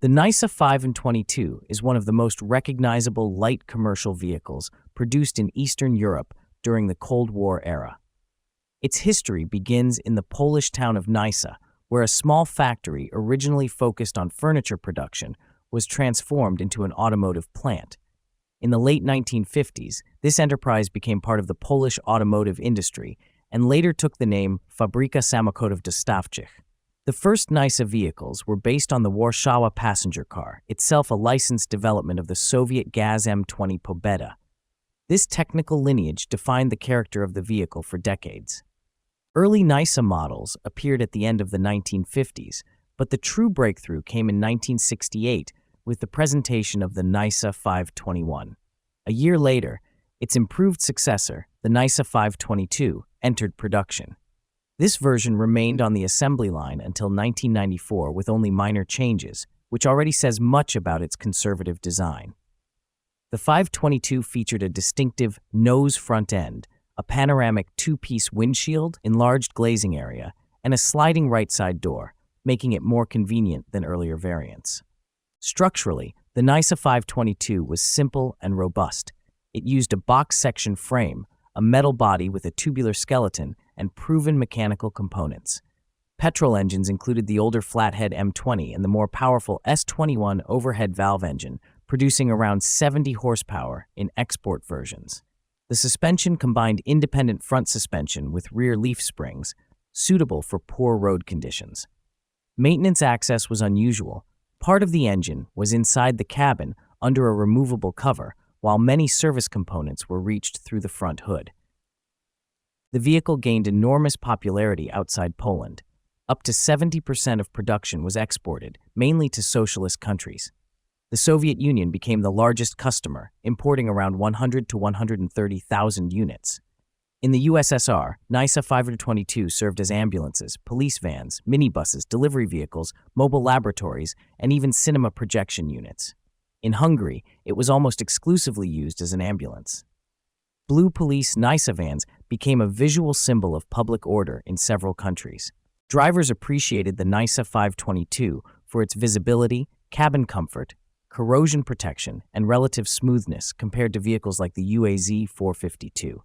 The Nysa 5 and 22 is one of the most recognizable light commercial vehicles produced in Eastern Europe during the Cold War era. Its history begins in the Polish town of Nysa, where a small factory originally focused on furniture production was transformed into an automotive plant. In the late 1950s, this enterprise became part of the Polish automotive industry and later took the name Fabryka Samochodów Dostawczych. The first Nysa vehicles were based on the Warszawa passenger car, itself a licensed development of the Soviet GAZ-M20 Pobeda. This technical lineage defined the character of the vehicle for decades. Early Nysa models appeared at the end of the 1950s, but the true breakthrough came in 1968 with the presentation of the Nysa 521. A year later, its improved successor, the Nysa 522, entered production. This version remained on the assembly line until 1994 with only minor changes, which already says much about its conservative design. The 522 featured a distinctive nose front end, a panoramic two-piece windshield, enlarged glazing area, and a sliding right side door, making it more convenient than earlier variants. Structurally, the Nysa 522 was simple and robust. It used a box-section frame, a metal body with a tubular skeleton, and proven mechanical components. Petrol engines included the older flathead M20 and the more powerful S21 overhead valve engine, producing around 70 horsepower in export versions. The suspension combined independent front suspension with rear leaf springs, suitable for poor road conditions. Maintenance access was unusual. Part of the engine was inside the cabin under a removable cover, while many service components were reached through the front hood. The vehicle gained enormous popularity outside Poland. Up to 70% of production was exported, mainly to socialist countries. The Soviet Union became the largest customer, importing around 100 to 130,000 units. In the USSR, Nysa 522 served as ambulances, police vans, minibuses, delivery vehicles, mobile laboratories, and even cinema projection units. In Hungary, it was almost exclusively used as an ambulance. Blue police Nysa vans became a visual symbol of public order in several countries. Drivers appreciated the Nysa 522 for its visibility, cabin comfort, corrosion protection, and relative smoothness compared to vehicles like the UAZ 452.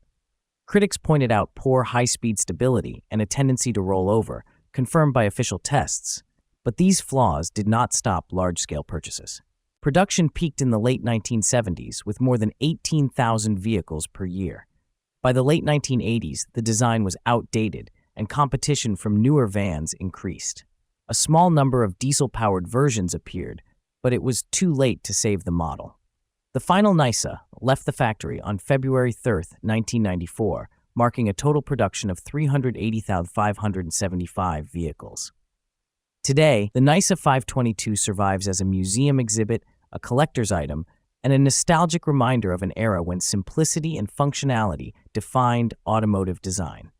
Critics pointed out poor high-speed stability and a tendency to roll over, confirmed by official tests, but these flaws did not stop large-scale purchases. Production peaked in the late 1970s with more than 18,000 vehicles per year. By the late 1980s, the design was outdated and competition from newer vans increased. A small number of diesel-powered versions appeared, but it was too late to save the model. The final Nysa left the factory on February 3, 1994, marking a total production of 380,575 vehicles. Today, the Nysa 522 survives as a museum exhibit, a collector's item, and a nostalgic reminder of an era when simplicity and functionality defined automotive design.